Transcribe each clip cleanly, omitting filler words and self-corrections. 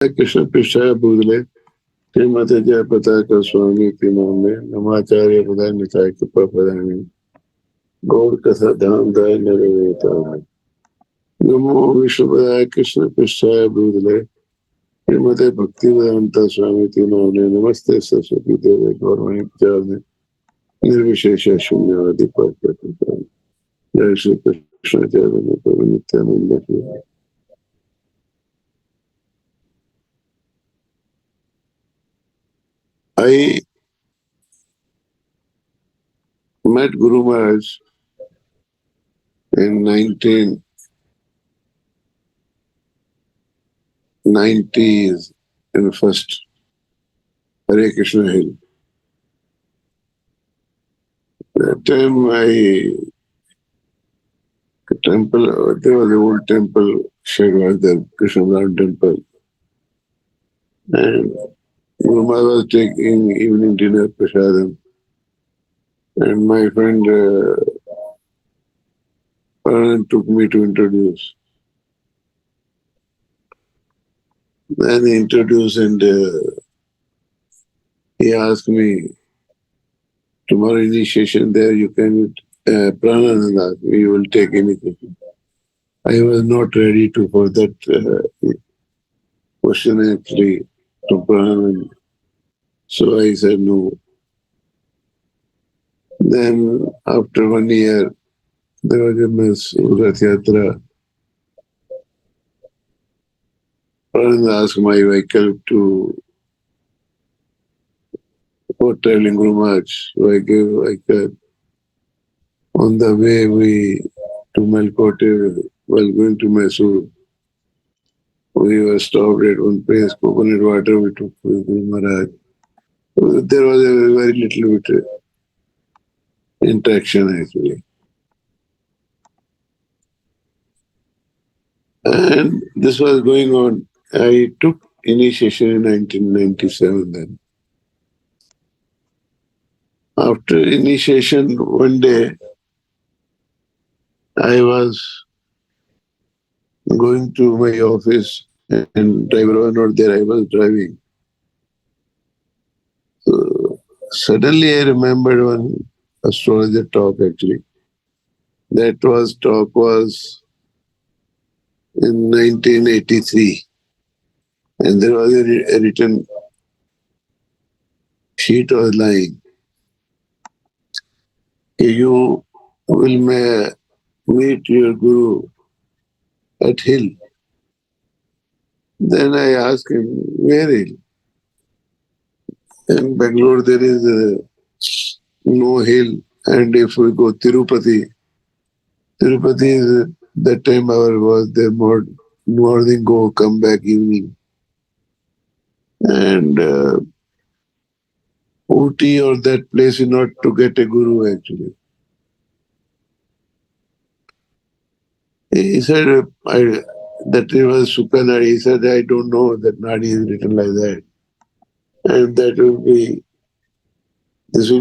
Krishna Prishaya Budle, Srimati Jayapataka Swami Timone, Namacharya Pradhan Nitai Kripa Pradhani, Gaur Katha Dham Daya Nirveta. Namo Vishnupadaya Krishna Prishaya Budle, Srimati Bhakti Vedanta Swami Timone, Namaste Saraswati Deve Gaurvani Pujane, Nirvishesha Shunyavadi Pajapata. Jai Shri Krishna Chaitanya Prabhu Nityananda. I met Guru Maharaj in 1990s in first Hare Krishna Hill. That time there was an old temple, shed was there, Krishna temple. And Guru Maharaj was taking evening dinner, prasadam. And my friend Anand took me to introduce. Then he introduced and he asked me, tomorrow initiation there you can pranananda asked me, you will take anything. I was not ready for that question actually to pranananda. So I said no. Then after 1 year, there was a Miss Rath Yatra. Pranananda asked my vehicle for traveling Guru Maharaj. So I gave vehicle. On the way to Melkote, while going to Mysore, we were stopped at one place, coconut water we took with Guru Maharaj. There was a very little bit interaction actually. And this was going on. I took initiation in 1997 then. After initiation, one day, I was going to my office and driver was not there, I was driving. So suddenly I remembered one astrologer talk actually. That talk was in 1983. And there was a written sheet was lying. You will meet your guru at Hill. Then I asked him, where Hill? In Bangalore there is no hill. And if we go Tirupati is that time hour was there morning go, come back evening. And Ooty or that place is not to get a guru actually. He said, that it was Sukanadi. He said, I don't know that Nadi is written like that. And this will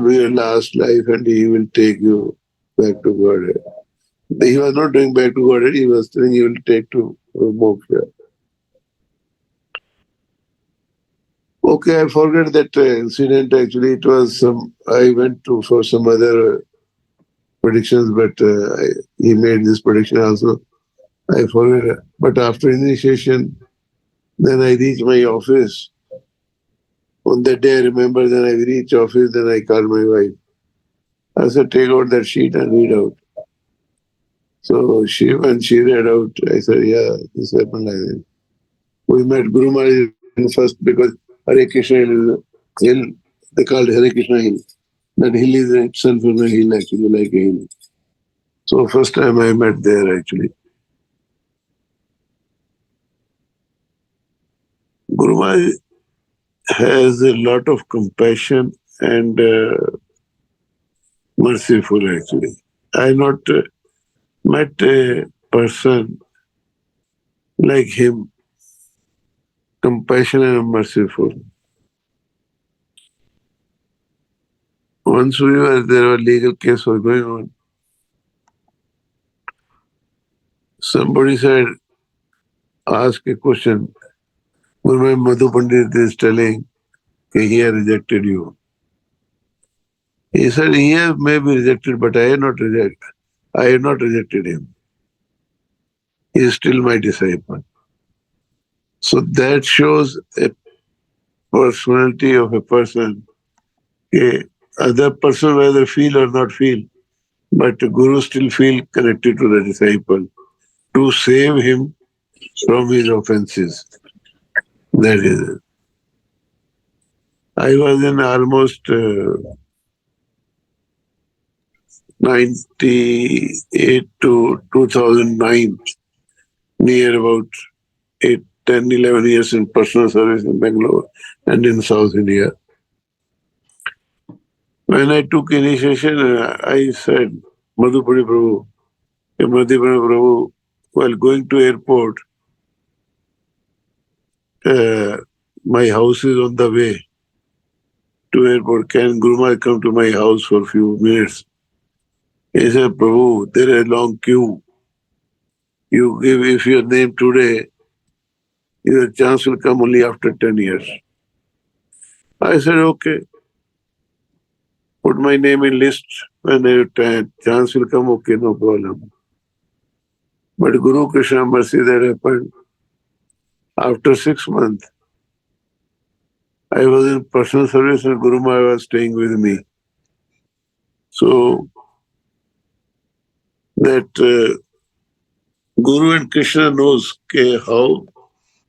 be your last life and he will take you back to Godhead. He was not doing back to Godhead, he was saying he will take to moksha. Okay, I forget that incident actually. It was I went for some other predictions, but he made this prediction also. I forget. But after initiation, then I reached my office. On that day, I remember, then I reached office, then I called my wife. I said, take out that sheet and read out. So when she read out, I said, yeah, this happened like this. We met Guru Maharaj first because Hare Krishna hill, they called Hare Krishna hill. That hill is itself a hill actually, like a hill. So first time I met there actually. Guru Maharaj has a lot of compassion and merciful actually. I not met a person like him, compassionate and merciful. Once there was legal case was going on. Somebody said, ask a question. When my Madhu Pandit is telling, he has rejected you. He said, he may be rejected, but I have not rejected him. He is still my disciple. So that shows a personality of a person. A other person whether feel or not feel, but the Guru still feel connected to the disciple to save him from his offenses. That is it. I was in almost 98 to 2009, near about 8, 10, 11 years in personal service in Bangalore and in South India. When I took initiation, I said, Madhupuri Prabhu, Madhupuri Prabhu, while going to airport, my house is on the way to airport. Can Guru Maharaj come to my house for a few minutes? He said, Prabhu, there is a long queue. You give, if your name today, your chance will come only after 10 years. I said, okay, put my name in list. When the chance will come, okay, no problem. But Guru Krishna mercy that happened. After 6 months, I was in personal service and Guru Maharaj was staying with me. So that Guru and Krishna knows how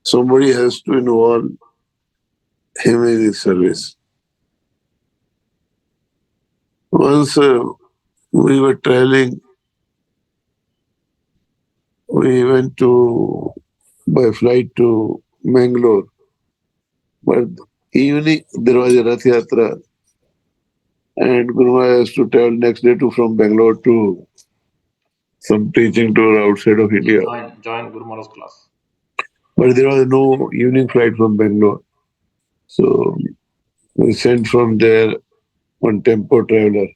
somebody has to involve him in his service. Once we were traveling, we went by flight to Mangalore. But evening there was a Rath Yatra and Guru Maharaj has to travel next day from Bangalore to some teaching tour outside of India. Join Guru Maharaj's class. But there was no evening flight from Bangalore. So we sent from there one tempo traveler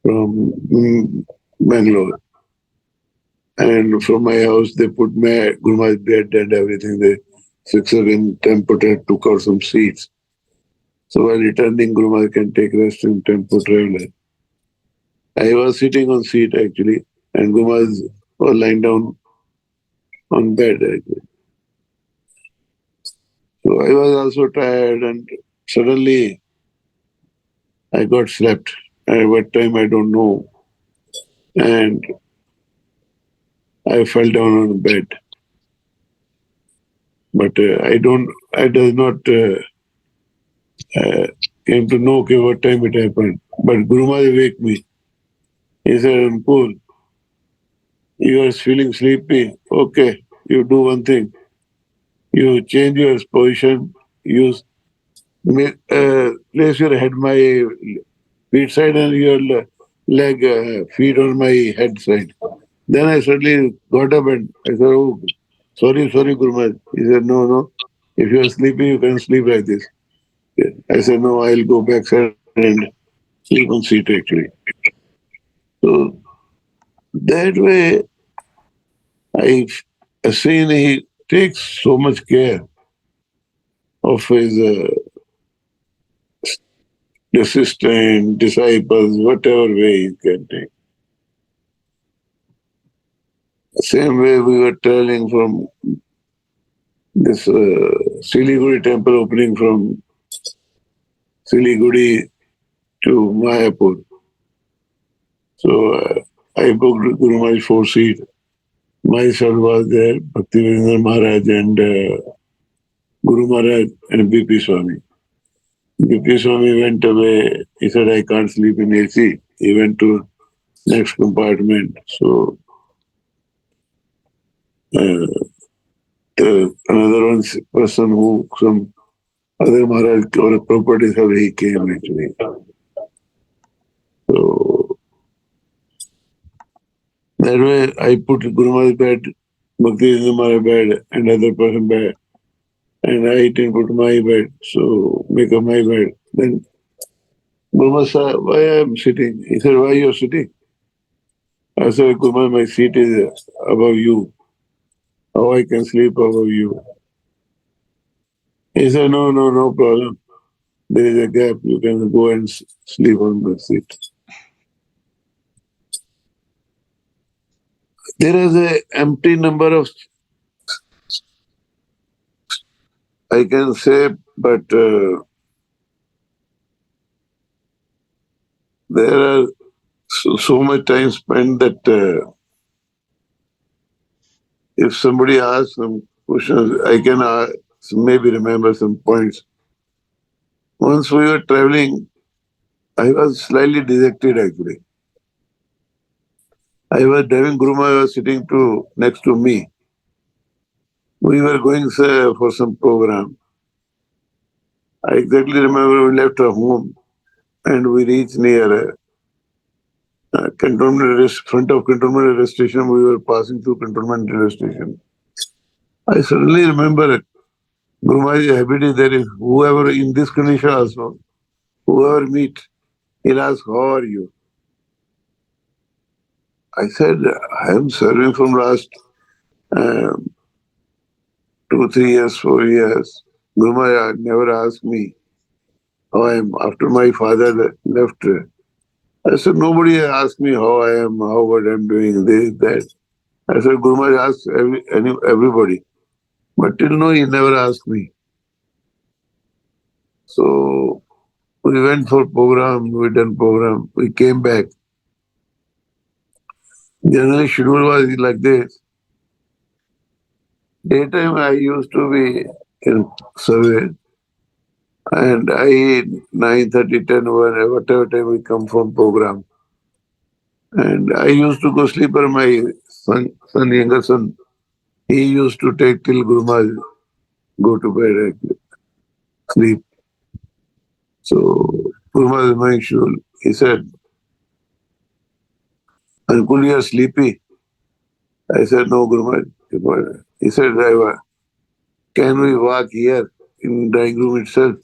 from Bangalore. And from my house, they put my Guru Maharaj bed and everything. They fixed it in tempo traveler, took out some seats. So while returning, Guru Maharaj can take rest in tempo traveler. I was sitting on seat actually, and Guru Maharaj was lying down on bed actually. So I was also tired, and suddenly I got slept. At what time I don't know, and I fell down on the bed. But I does not came to know okay, what time it happened. But Guru Maharaj wake me. He said, Anukul, you are feeling sleepy. Okay, you do one thing. You change your position. You place your head my feet side and your leg feet on my head side. Then I suddenly got up and I said, oh, sorry, Guru Maharaj. He said, no. If you are sleeping, you can sleep like this. I said, no, I'll go backside and sleep on seat actually. So that way, I seen he takes so much care of his assistant, disciples, whatever way he can take. Same way we were traveling from this Siliguri temple opening from Siliguri to Mayapur. So I booked Guru Maharaj 4-seat. My son was there, Bhaktivedanta Maharaj and Guru Maharaj and BP Swami. BP Swami went away. He said, I can't sleep in AC. He went to next compartment. So another one person who some other Maharaj or properties have he came actually. So that way I put Guru Maharaj bed, Bhaktivedanta Maharaj bed, and other person bed. And I didn't put my bed, so make up my bed. Then Guru Maharaj said, why I am sitting? He said, why you are sitting? I said, Guru Maharaj, my seat is above you. how I can sleep above you. He said, no problem. There is a gap. You can go and sleep on the seat. There is a empty number of, I can say, but there are so much time spent that if somebody asks some questions, I can maybe remember some points. Once we were traveling, I was slightly dejected actually. I was driving, Guruma was sitting next to me. We were going for some program. I exactly remember we left our home and we reached near front of Cantonment railway station. We were passing through Cantonment railway station. I suddenly remember Gurumaji's habit is that if whoever in this condition also, whoever meet, he'll ask, how are you? I said, I am serving from last um, 2, 3 years, 4 years. Gurumaji never asked me how I am. After my father left, I said, nobody asked me how I am, how what I'm doing, this, that. I said, Gurumaji asks everybody. But till now, he never asked me. So we went for program, we done program, we came back. Generally, schedule was like this. Daytime, I used to be in survey, and I 9:30, 10, whatever time we come from program. And I used to go sleep, or my younger son, he used to take till Gurumaj, go to bed, sleep. So Gurumaj is my schedule. He said, Anukul, you are sleepy. I said, no, Gurumaj. He said, driver, can we walk here in drawing room itself?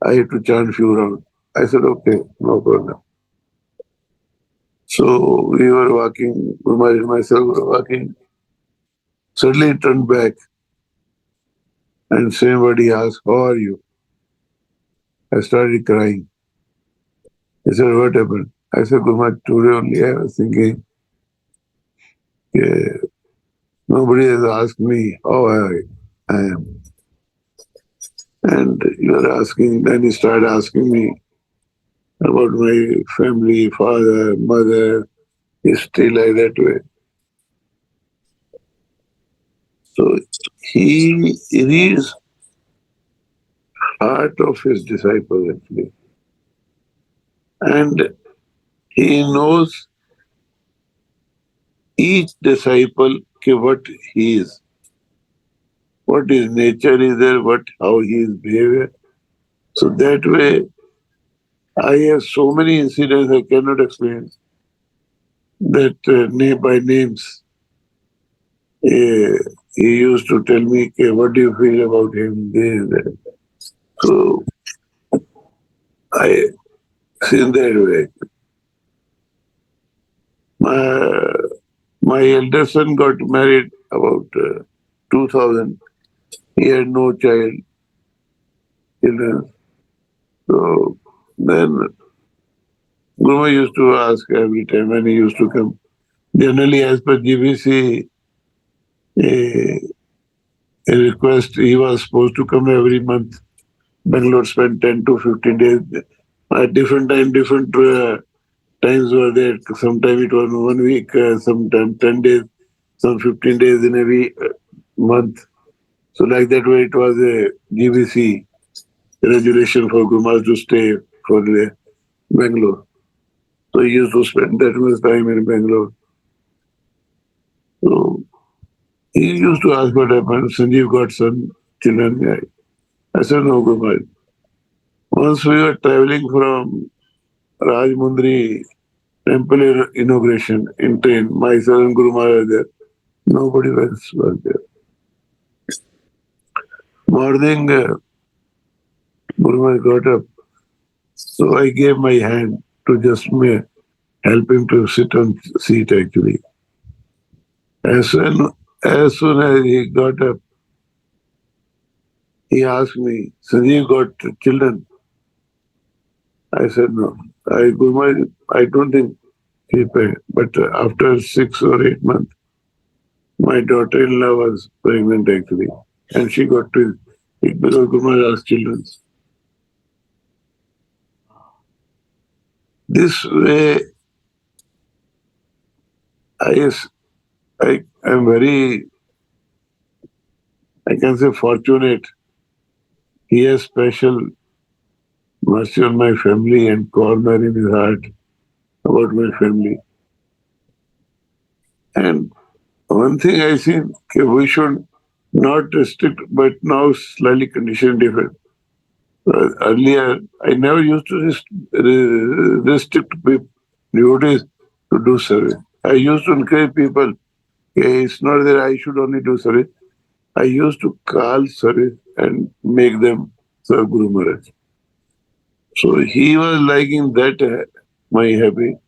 I had to chant few rounds. I said, okay, no problem. So we were walking, Gurumaj and myself were walking. Suddenly he turned back and somebody asked, how are you? I started crying. He said, what happened? I said, Gurumaj, today only I was thinking, yeah, nobody has asked me how I am. And you are asking, then he started asking me about my family, father, mother, history like that way. So he reads heart of his disciple actually. And he knows each disciple what he is, what his nature is there, how he is behavior. So that way I have so many incidents I cannot explain that name by names. Uh, he used to tell me, okay, what do you feel about him? This, that. So I seen that way. My, my elder son got married about 2000. He had no children. So then Guru used to ask every time when he used to come. Generally, as per GBC a, a request, he was supposed to come every month. Bangalore spent 10 to 15 days. At different time, different times were there. Sometimes it was 1 week, sometimes 10 days, some 15 days in a week, month. So like that way, it was a GBC regulation for Gurmas to stay for the Bangalore. So he used to spend that much time in Bangalore. So he used to ask what happened. Sanjeev got some children. I said, no, Gurmas. Once we were traveling from Rajmundri temple inauguration in train, myself and Guru Maharaj there. Nobody else was there. Morning, Guru Maharaj got up. So I gave my hand to just help him to sit on seat actually. As soon as soon as he got up, he asked me, Sanjeev got children? I said, no. I don't think he paid. But after 6 or 8 months, my daughter-in-law was pregnant actually. And she got twins. Because Gurma asked children. This way, I am very, I can say, fortunate. He has special mercy on my family and corner in his heart about my family. And one thing I think we should not restrict, but now slightly condition different. Earlier, I never used to restrict people, devotees to do service. I used to encourage people. It's not that I should only do service. I used to call service and make them serve Guru Maharaj. So he was liking that my habit.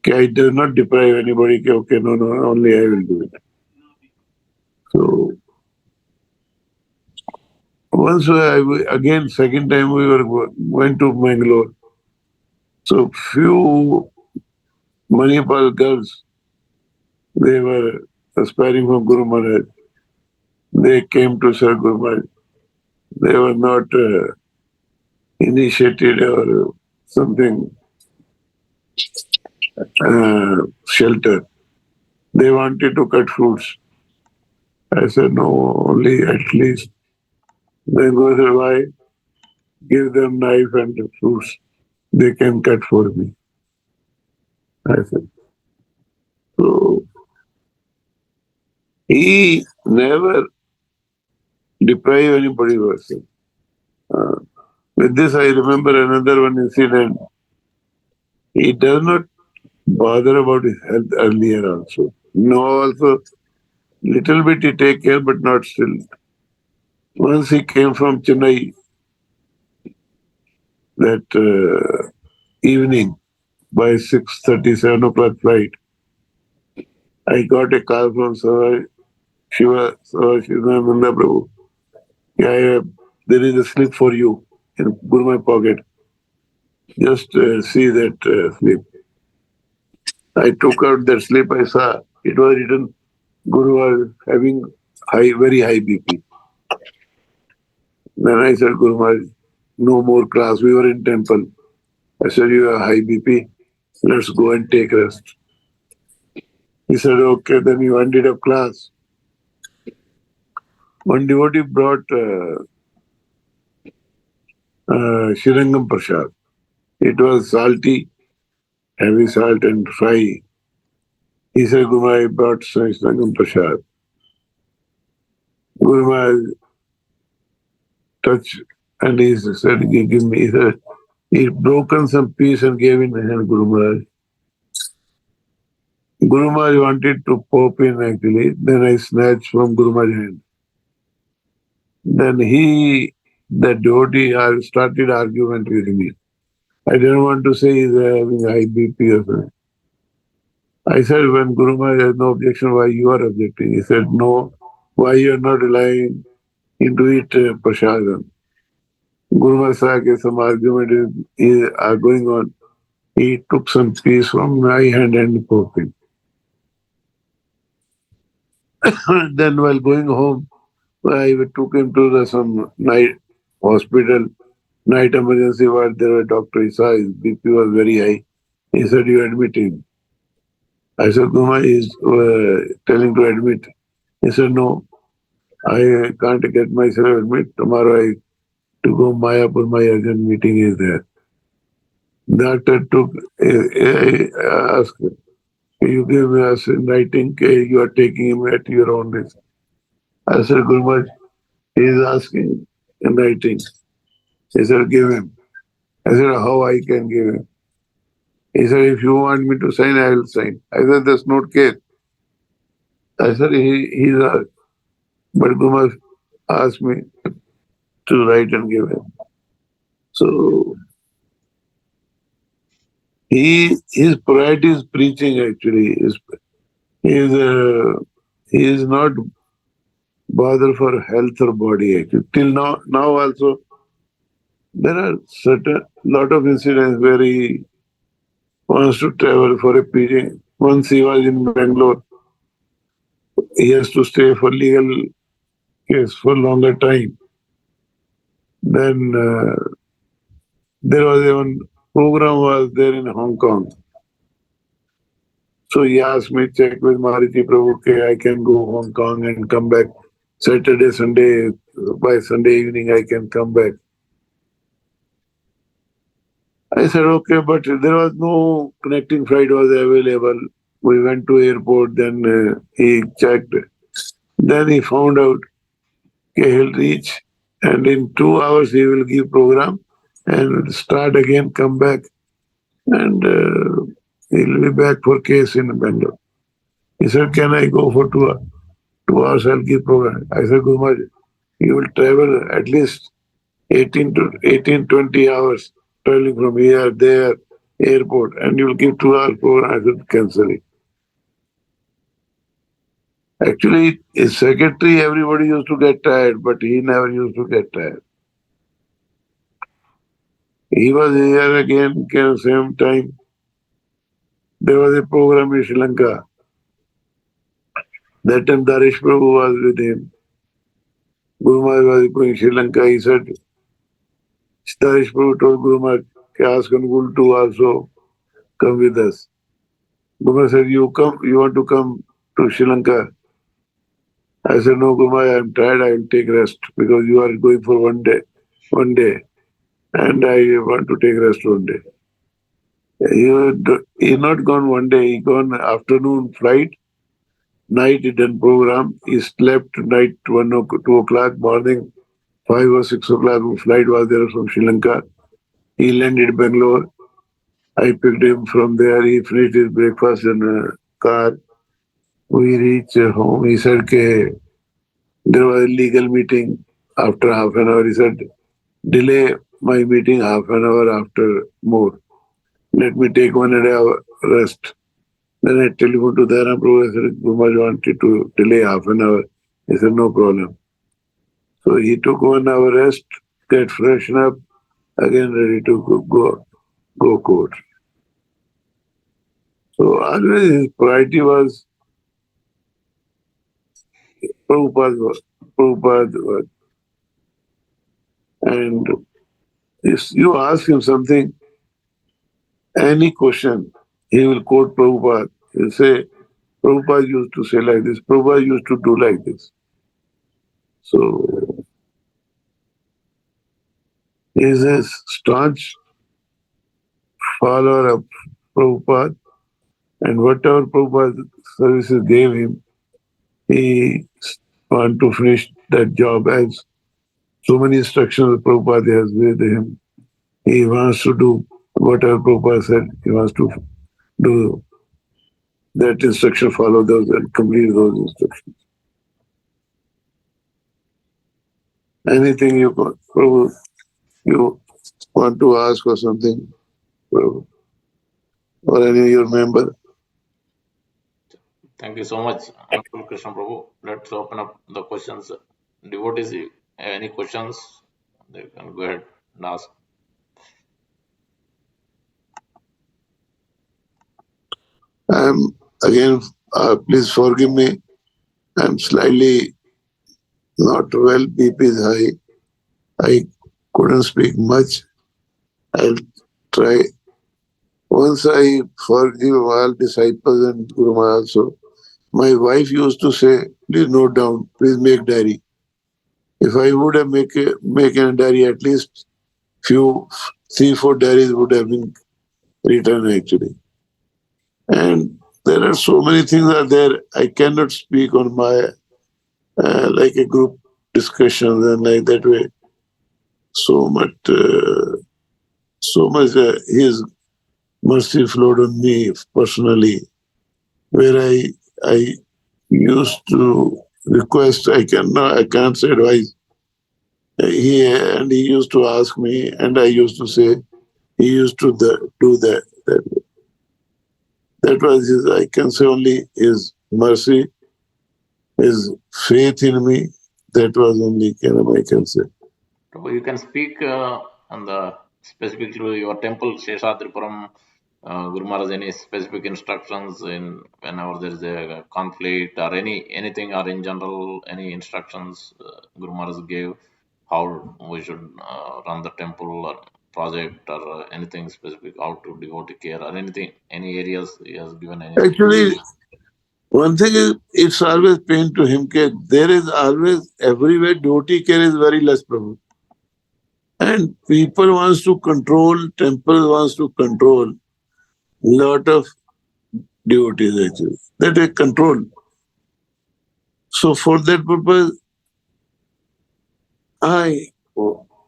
I does not deprive anybody. Okay, no, no, only I will do it. So once again, second time we went to Mangalore. So few Manipal girls, they were aspiring from Guru Maharaj. They came to serve Guru Maharaj. They were not initiated or something shelter. They wanted to cut fruits. I said, no, only at least. Then Guru said, why? Give them knife and fruits. They can cut for me. I said, so he never deprive anybody of worship. Uh, with this, I remember another one incident. He does not bother about his health earlier also. No, also little bit he take care, but not still. Once he came from Chennai that evening by 6:30, 7 o'clock flight. I got a call from Shivananda Prabhu. Yeah, there is a slip for you in Guru my pocket. Just see that slip. I took out that slip. I saw it was written Guru was having very high BP. Then I said, Guru Maharaj, no more class. We were in temple. I said, you have high BP. Let's go and take rest. He said, okay. Then he ended up class. One devotee brought Shirangam Prasad. It was salty, heavy salt and fry. He said, Guru Maharaj, I brought Shirangam Prasad. Guru Maharaj touched and he said, give me. He said, he broken some piece and gave in my hand Guru Maharaj. Guru Maharaj wanted to pop in actually. Then I snatched from Guru Maharaj's hand. Then the devotee, started argument with me. I didn't want to say he's having high BP or something. I said, when Guru Maharaj has no objection, why you are objecting? He said, no, why you are not relying into it prasadam? Guru Maharaj saw some argument is going on. He took some piece from my hand and popped it. Then while going home, I took him to some night hospital, night emergency ward. There was a doctor. He saw his BP was very high. He said, you admit him. I said, Guma is telling to admit. He said, no, I can't get myself admit. Tomorrow I to go Mayapur, my urgent meeting is there. Doctor took, asked, you give us in writing, you are taking him at your own risk. I said, Guru he is asking in writing. He said, give him. I said, how I can give him? He said, if you want me to sign, I will sign. I said, that's not case. I said, he's but Guru asked me to write and give him. So his priority is preaching actually. His he is not bothered for health or body. Actually, till now also there are certain lot of incidents where he wants to travel for a period. Once he was in Bangalore, he has to stay for legal case for longer time. Then there was even program was there in Hong Kong. So he asked me check with Maruti Prabhu, okay, I can go Hong Kong and come back Saturday, Sunday. By Sunday evening, I can come back. I said, okay, but there was no connecting flight was available. We went to airport, then he checked. Then he found out, okay, he'll reach and in 2 hours he will give program and start again, come back and he'll be back for case in Bangalore. He said, can I go for 2 hours? 2 hours I'll give program. I said, Gurumaj, you will travel at least 20 hours traveling from here, there, airport, and you will give 2 hours program. I said, cancel it. Actually, his secretary, everybody used to get tired, but he never used to get tired. He was here again, same time. There was a program in Sri Lanka. That time Darish Prabhu was with him. Guru Maharaj was going Sri Lanka. He said, Darish Prabhu told Guru Maharaj, ask Anukul to also come with us. Guru Maharaj said, you come, you want to come to Sri Lanka? I said, no, Guru Maharaj, I'm tired, I will take rest because you are going for one day, and I want to take rest one day. He not gone one day, he gone afternoon flight, night he done program, he slept night 2 o'clock, morning 5 or 6 o'clock, flight was there from Sri Lanka. He landed Bangalore. I picked him from there, he finished his breakfast in a car. We reached home, he said, okay, there was a legal meeting after half an hour. He said, delay my meeting half an hour after more. Let me take 1.5 hour rest. Then I telephoned to Dharma Prabhu. I said, Gumaj wanted to delay half an hour. He said, no problem. So he took 1 hour rest, get freshened up, again ready to go court. So always his priority was Prabhupada. And if you ask him something, any question, he will quote Prabhupada. He'll say, Prabhupada used to say like this, Prabhupada used to do like this. So he is a staunch follower of Prabhupada, and whatever Prabhupada services gave him, he want to finish that job as so many instructions Prabhupada has with him. He wants to do whatever Prabhupada said, he wants to do that instruction, follow those and complete those instructions. Anything you want, Prabhu, you want to ask or something, Prabhu, or any of your member? Thank you so much, Anukul Krishna Prabhu. Let's open up the questions. Devotees, if any questions, they can go ahead and ask. I'm again, please forgive me. I'm slightly not well. BP is high. I couldn't speak much. I'll try. Once I forgive all disciples and Guru Maharaj also. My wife used to say, please note down, please make diary. If I would have make a diary, at least few 3-4 diaries would have been written actually. And there are so many things are there. I cannot speak on my like a group discussions and like that way. So much, His mercy flowed on me personally, where I used to request. I can't say advice. He used to ask me, and I used to say. He used to do that. That was his. I can say only his mercy his faith in me. That was only I can say. Prabhu, you can speak on the specific to your temple, Sheshatripuram, Guru Maharaj, any specific instructions in whenever there is a conflict or anything or in general, any instructions Guru Maharaj gave how we should run the temple or project or anything specific, how to devotee care or anything, any areas he has given any Actually, one thing is, it's always pain to him that there is always everywhere devotee care is very less, Prabhu. And people wants to control, temple wants to control lot of devotees actually. That is control. So for that purpose, I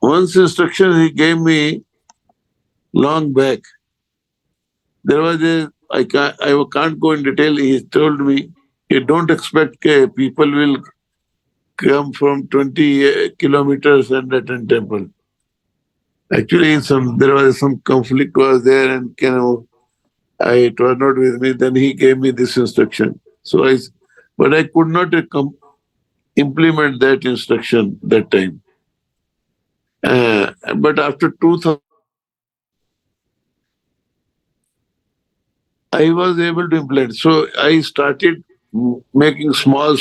once instruction he gave me long back. There was I can't go in detail. He told me, you don't expect people will come from 20 kilometers and attend temple. Actually, there was some conflict was there, and it was not with me. Then he gave me this instruction. But I could not implement that instruction that time. But after 2000, I was able to implement. So I started making small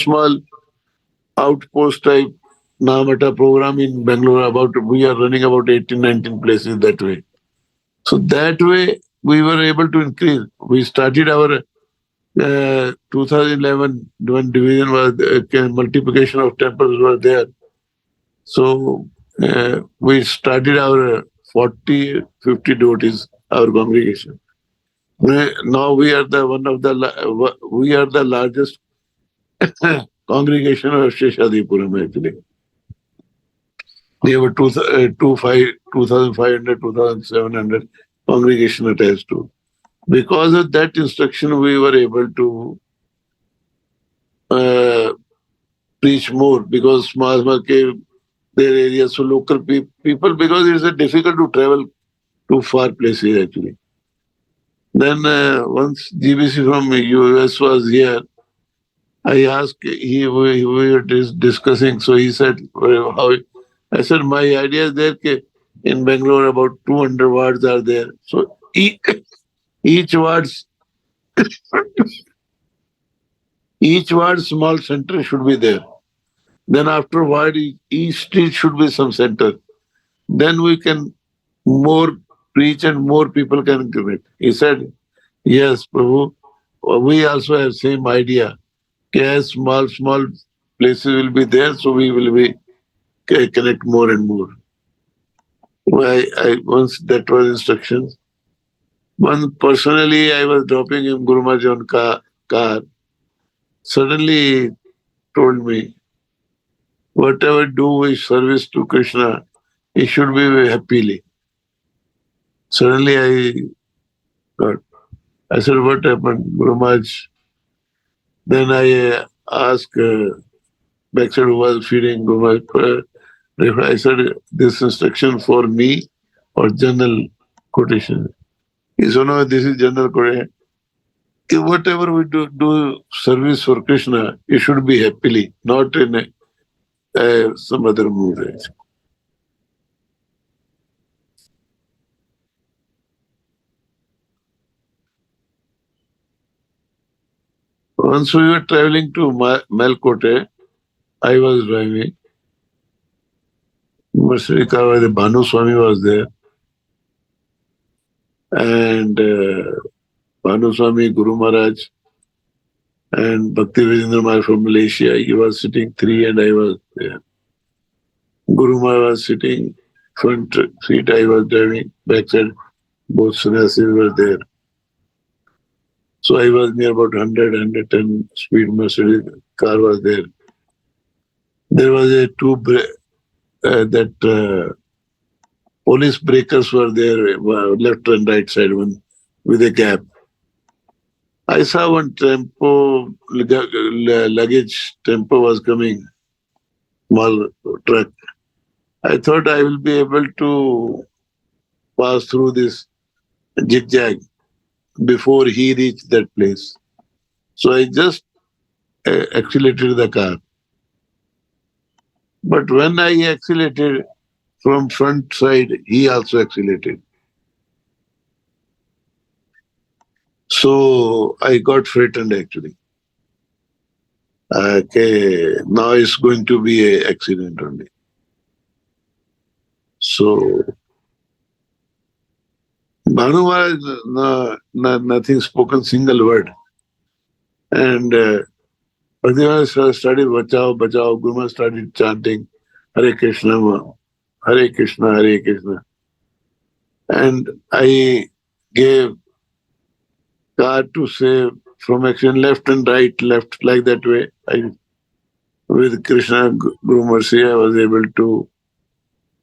outpost type Namata program in Bangalore. We are running about 18, 19 places that way. So that way we were able to increase. We started our 2011 when division was multiplication of temples were there. So we started our 40, 50 devotees, our congregation. Now we are we are the largest congregation of Sheshadipuram actually. We have a 2,500, 2,700 congregation attached to. Because of that instruction, we were able to uh, preach more because small cave, their areas, so local people, because it's difficult to travel to far places actually. Then once GBC from US was here, I asked, we were discussing, so he said, how? I said, my idea is there in Bangalore about 200 wards are there. So each wards, each ward small center should be there. Then after ward, each street should be some center. Then we can more preach and more people can commit. He said, yes, Prabhu, we also have same idea. As small places will be there, so we will be connect more and more. Once that was instructions. One personally, I was dropping him Guru Maharaj on car. Suddenly he told me, whatever do with service to Krishna, it should be happily. Suddenly I got, I said, what happened, Guru Maharaj? Then I asked backside who was feeding Guru Maharaj. I said, this instruction for me or general quotation? He said, no, this is general quotation. Whatever we do service for Krishna, it should be happily, not in some other mood. Once we were traveling to Melkote, I was driving. Srila the Bhanu Swami was there. And Bhanu Swami, Guru Maharaj, and Bhakti Vijendra Maharaj from Malaysia. He was sitting three and I was there. Guru Maharaj was sitting front seat, I was driving backside. Both sannyasis were there. So I was near about 100, 110 speed Mercedes car was there. There was a police breakers were there, left and right side one with a gap. I saw one tempo, luggage tempo was coming, small truck. I thought I will be able to pass through this zigzag before he reached that place. So I just accelerated the car. But when I accelerated from front side, he also accelerated. So I got frightened actually. Okay, now it's going to be an accident only. So Bhanu was nothing spoken single word. And Bhaktivinoda started Bachao, Bachao. Guru started chanting Hare Krishna, Hare Krishna, Hare Krishna. And I gave car to save from accident, left and right, left like that way. With Krishna Guru Mercy, I was able to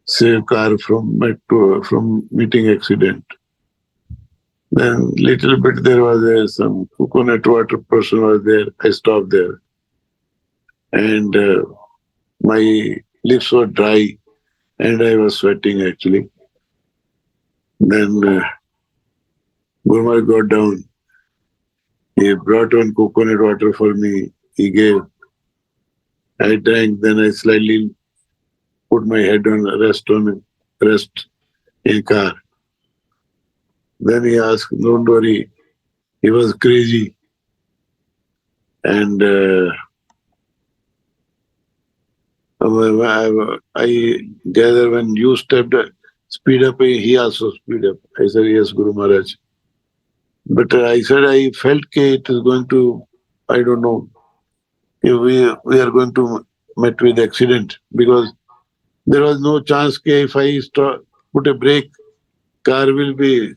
save car from meeting accident. Then little bit there was some coconut water person was there. I stopped there, and my lips were dry, and I was sweating actually. Then Gurmar got down. He brought one coconut water for me. He gave. I drank. Then I slightly put my head on rest in car. Then he asked, "Don't worry." He was crazy, and I gather when you stepped, speed up. He also speed up. I said, "Yes, Guru Maharaj." But I said I felt it is going to. I don't know if we are going to met with accident because there was no chance if I put a brake, car will be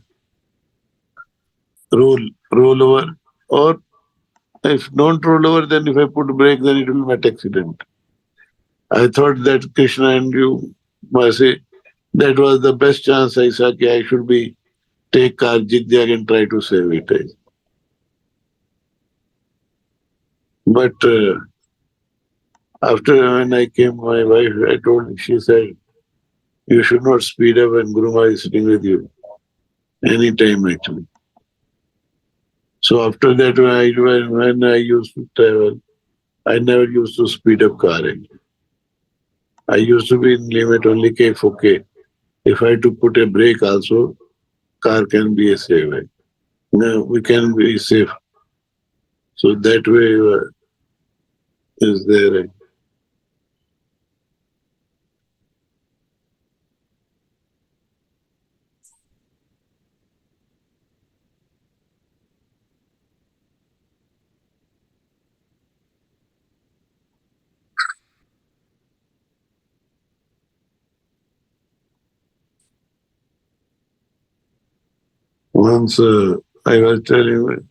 roll over, or if don't roll over, then if I put brake, then it will be accident. I thought that Krishna and you must say that was the best chance. I said, okay, I should be take car zigzag and try to save it. But after when I came, my wife, I told, she said, you should not speed up when Guru Maharaj is sitting with you. Anytime actually. So after that, when I used to travel, I never used to speed up car. I used to be in limit only K4K. If I had to put a brake also, car can be a safe. No, we can be safe. So that way is there. Once I was telling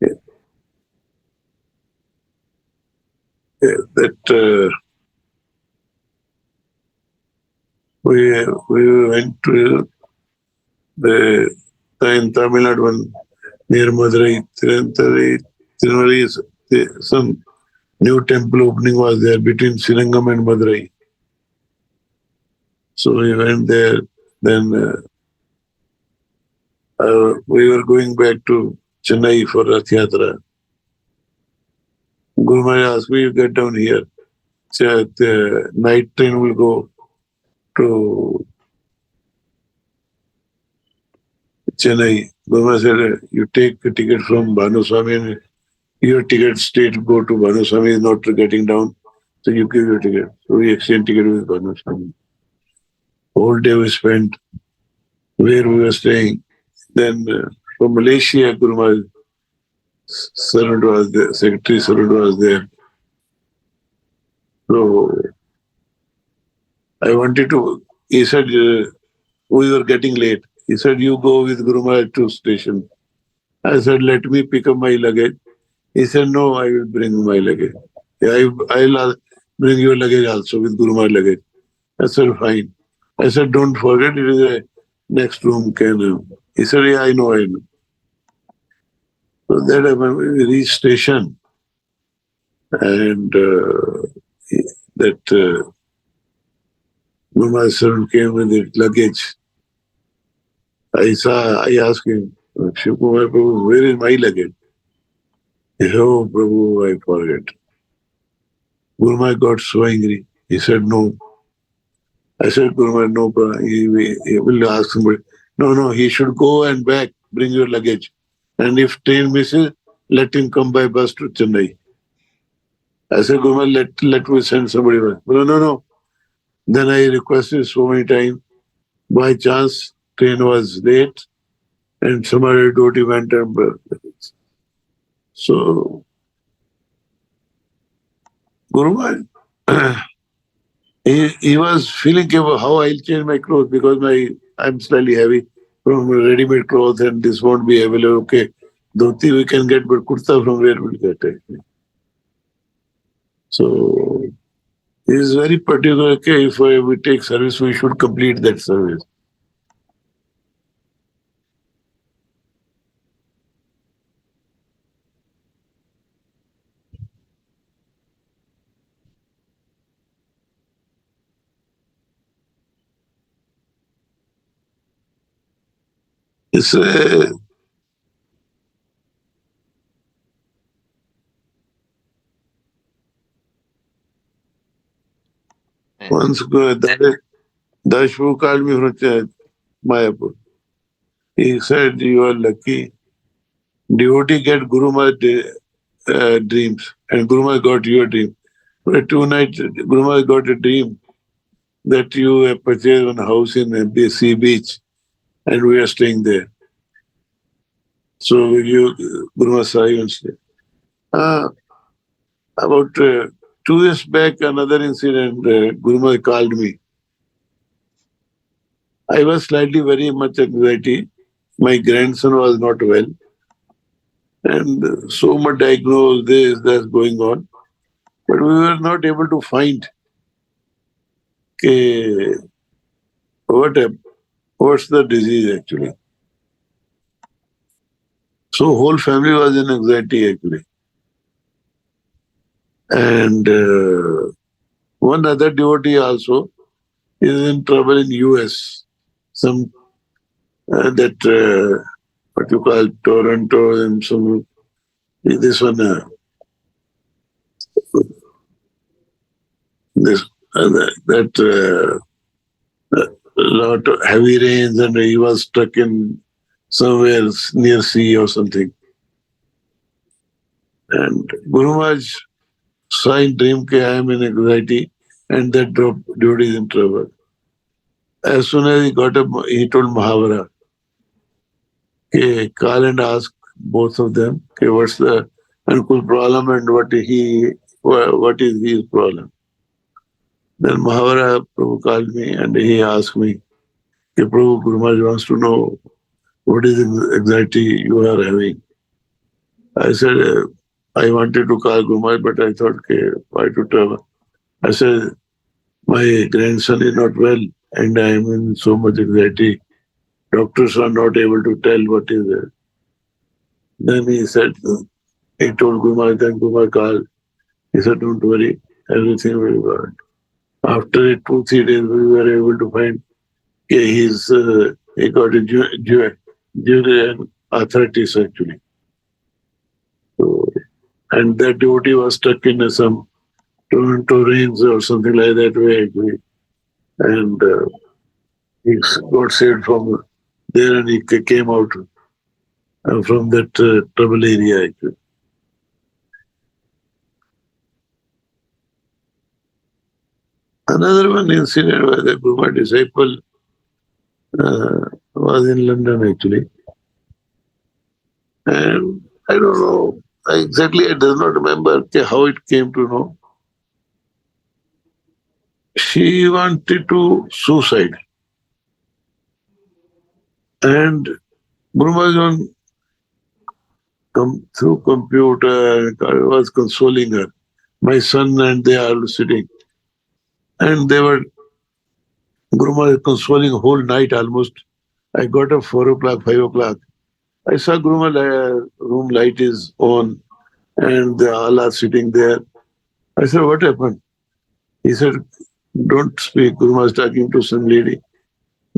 that we went to in Tamil Nadu one near Madurai, Tirunelveli, some new temple opening was there between Srinagar and Madurai. So we went there. Then we were going back to Chennai for Rath Yatra. Guru Maharaj asked me to get down here. So the night train will go to Chennai. Guru Maharaj said, you take a ticket from Bhanu Swami and your ticket state go to Bhanu Swami is not getting down. So you give your ticket. So we exchange ticket with Bhanu Swami. Whole day we spent where we were staying. Then from Malaysia, Guru Maharaj servant was there, secretary servant was there. So I wanted to, he said, we were getting late. He said, you go with Guru Maharaj to station. I said, let me pick up my luggage. He said, no, I will bring my luggage. I'll bring your luggage also with Guru Maharaj luggage. I said, fine. I said, don't forget, it is a next room. He said, yeah, I know. So that when we reached station and that Guru servant came with his luggage. I asked him, Shiv Kumar Prabhu, where is my luggage? He said, oh, Prabhu, I forget. Guru Maharaj got so angry. He said, no. I said, Guru Maharaj, no, he will ask somebody. No, no, he should go and back, bring your luggage. And if train misses, let him come by bus to Chennai. I said, Guru Maharaj, let me send somebody back. No, no, no. Then I requested so many times. By chance, train was late and some other devotee went and so Guru Maharaj, he was feeling about how I'll change my clothes because I'm slightly heavy from ready-made clothes and this won't be available. Okay, dhoti we can get, but kurta from where we'll get it? So he is very particular. Okay, if we take service, we should complete that service. It's Yeah. once Dashbu called me from Mayapur. He said, "You are lucky. Devotee get Guru Maharaj dreams, and Guru Maharaj got your dream. But tonight, Guru Maharaj got a dream that you have purchased one house in the sea beach, and we are staying there. So Guru Maharaj saw you and said, ah, about 2 years back, another incident, Guru Maharaj called me. I was slightly very much anxiety. My grandson was not well, and so much diagnosed, this, that's going on. But we were not able to find what what's the disease actually. So whole family was in anxiety actually. And one other devotee also is in trouble in US. Some that what you call Toronto and some this one this lot of heavy rains and he was stuck in somewhere near sea or something. And Guru Maharaj saw in dream I am in anxiety and that drop devotee is in trouble. As soon as he got up, he told Mahavara, call and ask both of them, what's the Anukul problem and what is his problem. Then Mahavara Prabhu called me and he asked me, Prabhu, Guru Maharaj wants to know what is the anxiety you are having. I said, I wanted to call Guru Maharaj, but I thought, why to travel? I said, my grandson is not well and I am in so much anxiety. Doctors are not able to tell what is there. Then he said, he told Guru then Guru called. He said, don't worry, everything will be good. After 2-3 days, we were able to find he got a jury arthritis actually. So, and that devotee was stuck in some Toronto rains or something like that way actually. And he got saved from there and he came out from that trouble area actually. Another one incident where the Guru disciple was in London actually. And I don't know exactly, I does not remember how it came to know. She wanted to suicide. And Guru Maharaj through computer, I was consoling her. My son and they are sitting. And they were, Guru Maharaj consoling whole night almost. I got up 4 o'clock, 5 o'clock. I saw Guru Maharaj room light is on and they all are sitting there. I said, what happened? He said, don't speak. Guru Maharaj talking to some lady,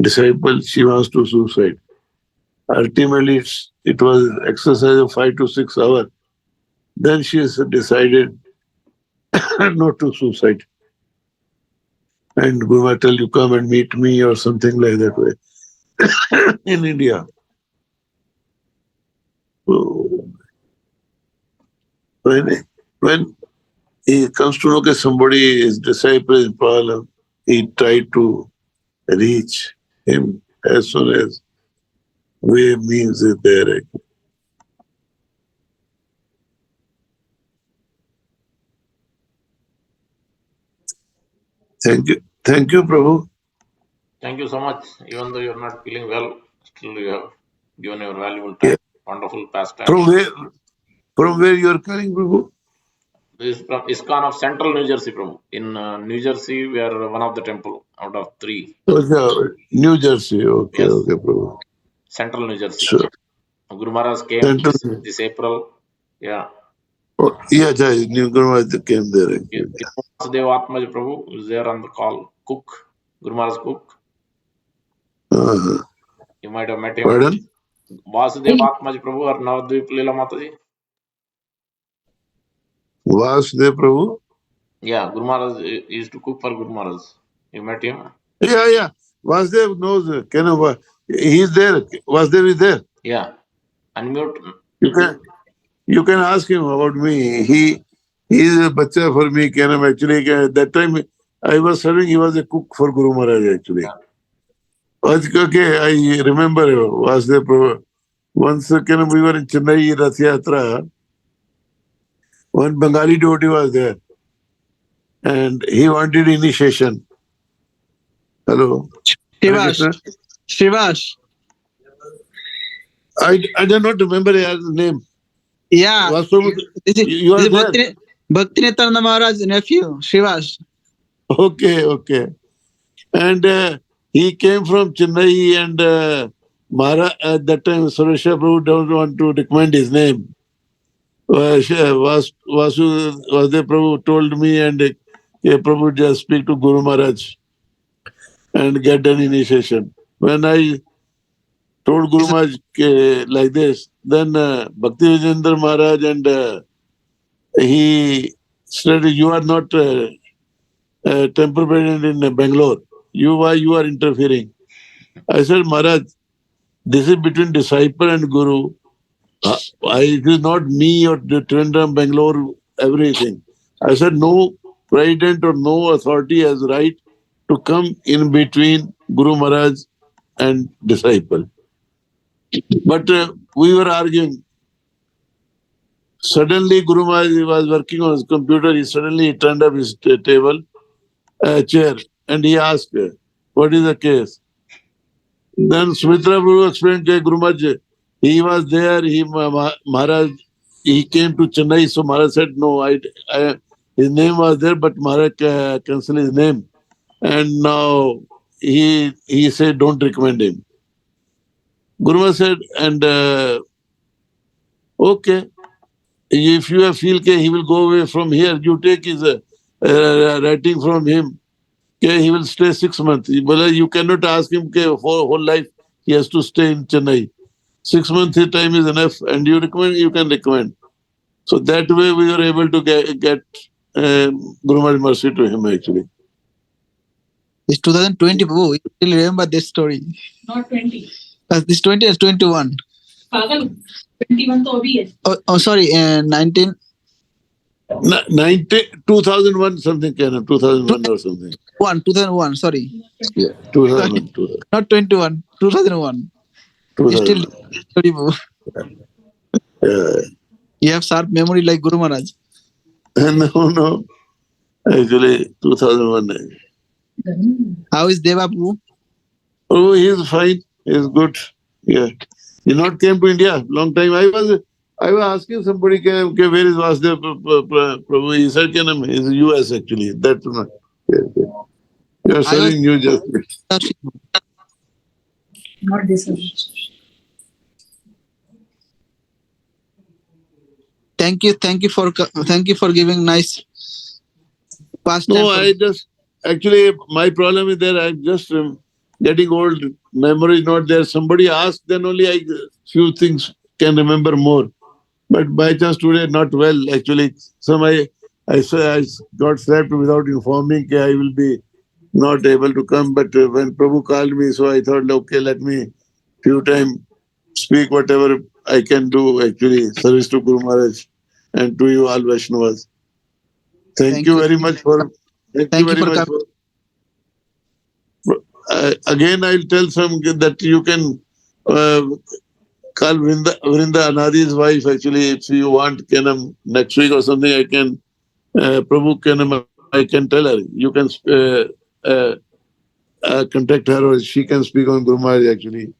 disciple, she wants to suicide. Ultimately, it was exercise of 5 to 6 hours. Then she has decided not to suicide. And Guru Maharaj tell you come and meet me or something like that way in India. So when he comes to know that somebody is disciple is problem, he tried to reach him as soon as way means is there. Thank you, Prabhu. Thank you so much. Even though you're not feeling well, still you have given your valuable Yeah. time. Wonderful pastime. From where you are coming, Prabhu? This is from ISKCON of Central New Jersey, Prabhu. In New Jersey, we are one of the temple out of 3. Okay, New Jersey. Okay, Yes, okay, Prabhu. Central New Jersey. Sure. Guru Maharaj came Central. this April. Yeah. Oh, yeah, New Guru Maharaj came there actually. Vasudev Atmaj Prabhu is there on the call. Cook. Guru Maharaj Cook. Uh-huh. You might have met him. Pardon? Vasudev Atmaj Prabhu or Navadvip Leela Mataji. Vasudev Prabhu? Yeah, Guru Maharaj used to cook for Guru Maharaj. You met him? Yeah. Vasudev knows. He's there. Vasudev is there. Yeah. Unmute. You can ask him about me. He is a bacha for me. Actually, that time I was serving. He was a cook for Guru Maharaj actually. Okay, I remember Vasudev Prabhu. Once we were in Chennai Rath Yatra. One Bengali devotee was there, and he wanted initiation. Hello. Shivash. I do not remember his name. Yeah. You are there. Bhaktinetanda Maharaj's nephew, Shivash. Okay. And he came from Chennai and Maharaj at that time, Suresha Prabhu don't want to recommend his name. Vasudev Prabhu told me and Prabhu just speak to Guru Maharaj and get an initiation. When I told Guru Maharaj like this, then Bhakti Vijayendra Maharaj and he said, you are not temple president in Bangalore. You are interfering. I said, Maharaj, this is between disciple and Guru. It is not me or the Trivandrum, Bangalore, everything. I said, no president or no authority has right to come in between Guru Maharaj and disciple. But we were arguing. Suddenly, Guru Maharaj was working on his computer. He suddenly turned up his table, chair, and he asked, what is the case? Then Sumitra Prabhu explained to Guru Maharaj, he was there, Maharaj, he came to Chennai, so Maharaj said, no, his name was there, but Maharaj cancelled his name. And now he said, don't recommend him. Guru Maharaj said, and okay, if you feel he will go away from here, you take his writing from him. He will stay 6 months. You cannot ask him for whole life he has to stay in Chennai. 6 months his time is enough, and you can recommend. So that way we were able to get Guru Maharaj mercy to him actually. It's 2020, Prabhu. You still remember this story? Not 20. This 20 is 21. पागल 21 तो अभी है. Oh, sorry, 19. 2001 something, 2001 or something. 2001, sorry. Yeah, 2001. Not 21, 2001. You still story, Prabhu. Yeah. You have sharp memory like Guru Maharaj. No. Actually, 2001. How is Deva, Prabhu? Oh, he is fine. He is good. Yeah. He not came to India long time. I was asking somebody, where is Vasudev Prabhu? He said, he is US actually. That's not. Yeah. You are serving New Jersey. Not this one. Thank you for giving nice past. No, actually my problem is that I'm just getting old. Memory is not there. Somebody asked, then only few things can remember more. But by chance today not well actually. So I got slapped without informing that I will be not able to come. But when Prabhu called me, so I thought, okay, let me few time speak whatever I can do actually service to Guru Maharaj and to you all Vaishnavas. Thank you very much for. Thank you Thank you very for much coming. again, I'll tell some that you can uh, call Vrinda Anadi's wife. Actually, if you want, can next week or something, I can Prabhu I can tell her. You can uh, contact her, or she can speak on Guru Maharaj actually.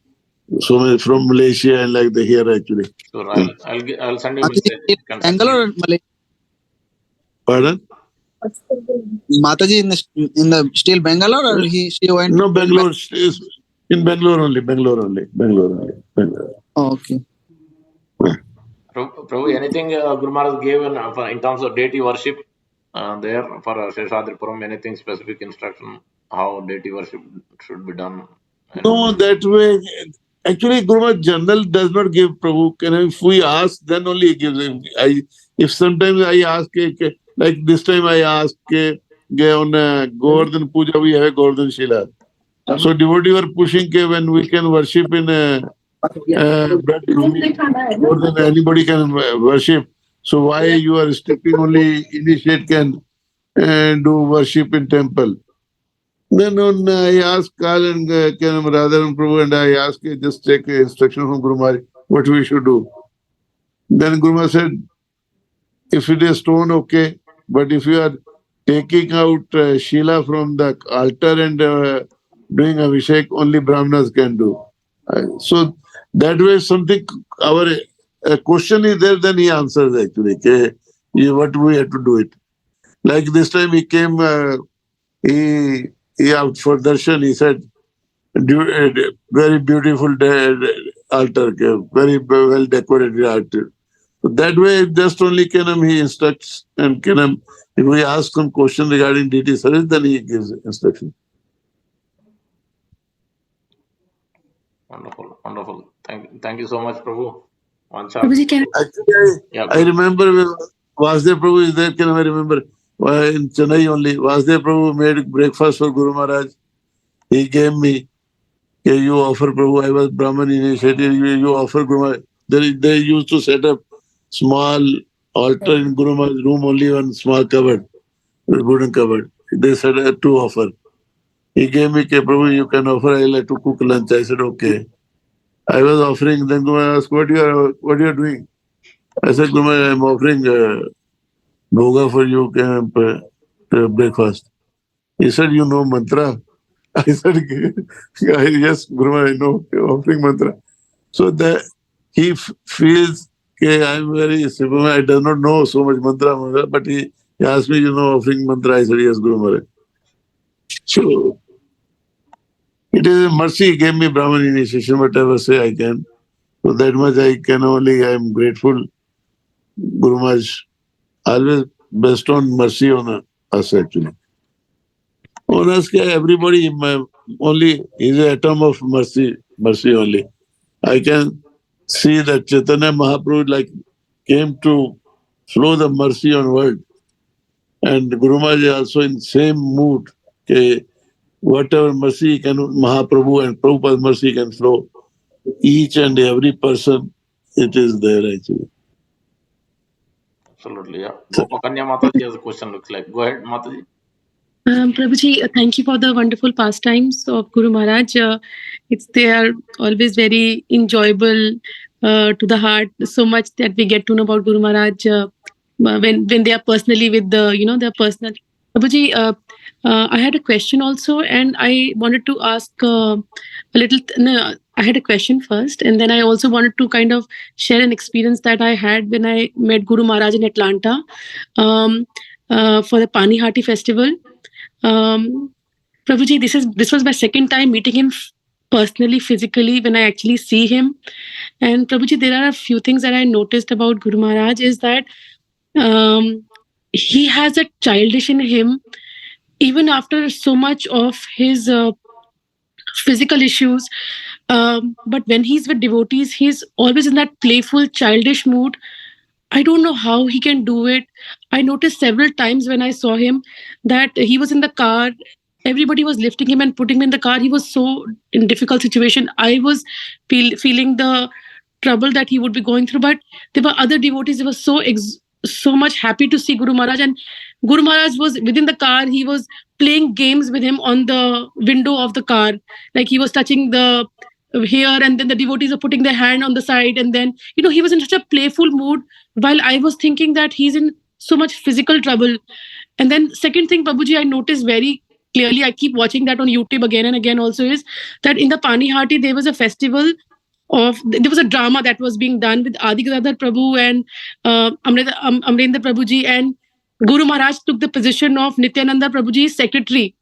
So many from Malaysia and like the here actually. Sure, Hmm. I'll send you a Mataji message. in You can send Bangalore me. or Malaysia? Pardon? Mataji in the still Bangalore, or she went No, back? Bangalore is in Bangalore only. Bangalore only. Bangalore only. Bangalore. Oh, okay. Prabhu, anything Guru Maharaj gave in terms of deity worship there for Seshadripuram, anything specific instruction how deity worship should be done? No, that way. Actually, Guru Maharaj General does not give Prabhu. If we ask, then only he gives him. If sometimes I ask, like this time I asked on Govardhan Puja, we have Govardhan Shila. So devotee were pushing when we can worship in bread Govardhan, anybody can worship. So why you are restricting only initiate can do worship in temple? Then on, I asked Kal and Radharan Prabhu and I asked, just take instruction from Guru Maharaj, what we should do. Then Guru Maharaj said, if it is stone, okay. But if you are taking out Sheila from the altar and doing Abhishek, only Brahmanas can do. So that way something, our question is there, then he answers actually, what we have to do it. Like this time he came, he, for darshan, he said, very beautiful altar, very well decorated altar. So that way, just only he instructs and if we ask some question regarding deity service, then he gives instruction. Wonderful, wonderful. Thank you so much, Prabhu. Prabhuji, can Yeah, I remember Vasudev Prabhu is there. Can I remember in Chennai only? Vasudev Prabhu made breakfast for Guru Maharaj. He gave me. You offer Prabhu. I was Brahman initiated. You offer Guru Maharaj. They used to set up small altar in Guru Maharaj's room, only one small cupboard, wooden cupboard. They said to offer. He gave me, Prabhu, you can offer. I like to cook lunch. I said, okay. I was offering. Then Guru Maharaj asked, what you are doing? I said, Guru Maharaj, I'm offering bhoga for you breakfast. He said, you know mantra? I said, yes, Guru Maharaj, I know offering mantra. So that he feels I'm very simple. I do not know so much mantra, but he asked me, offering mantra. I said, yes, Guru Maharaj. So it is a mercy he gave me Brahman initiation, whatever say I can. So that much I am grateful. Guru Maharaj always bestowed on mercy on us actually. On us, everybody only is an atom of mercy only. I can see that Chaitanya Mahaprabhu came to flow the mercy on world. And Guru Maharaj is also in same mood. Whatever mercy can Mahaprabhu and Prabhupada's mercy can flow, each and every person, it is there actually. absolutely. Yeah. Gopakanya Mataji has a question. Looks like. Go ahead, Mataji. Prabhuji, thank you for the wonderful pastimes of Guru Maharaj. They are always very enjoyable to the heart. So much that we get to know about Guru Maharaj when they are personally with their personal. Prabhuji, I had a question also, and I wanted to ask a little. No, I had a question first, and then I also wanted to kind of share an experience that I had when I met Guru Maharaj in Atlanta um, for the Pani Hati festival. Um, Prabhuji, this was my second time meeting him personally, physically, when I actually see him. And Prabhuji, there are a few things that I noticed about Guru Maharaj is that um, he has a childish in him, even after so much of his physical issues. But when he's with devotees, he's always in that playful, childish mood. I don't know how he can do it. I noticed several times when I saw him that he was in the car. Everybody was lifting him and putting him in the car. He was so in difficult situation. I was feeling the trouble that he would be going through. But there were other devotees. They were so much happy to see Guru Maharaj. And Guru Maharaj was within the car. He was playing games with him on the window of the car. Like he was touching the here, and then the devotees are putting their hand on the side. And then, he was in such a playful mood, while I was thinking that he's in so much physical trouble. And then second thing, Prabhuji, I noticed very clearly, I keep watching that on YouTube again and again also, is that in the Pani Hati, there was a festival there was a drama that was being done with Adi Gadadhar Prabhu and Amrendra Prabhuji, and Guru Maharaj took the position of Nityananda Prabhuji's secretary.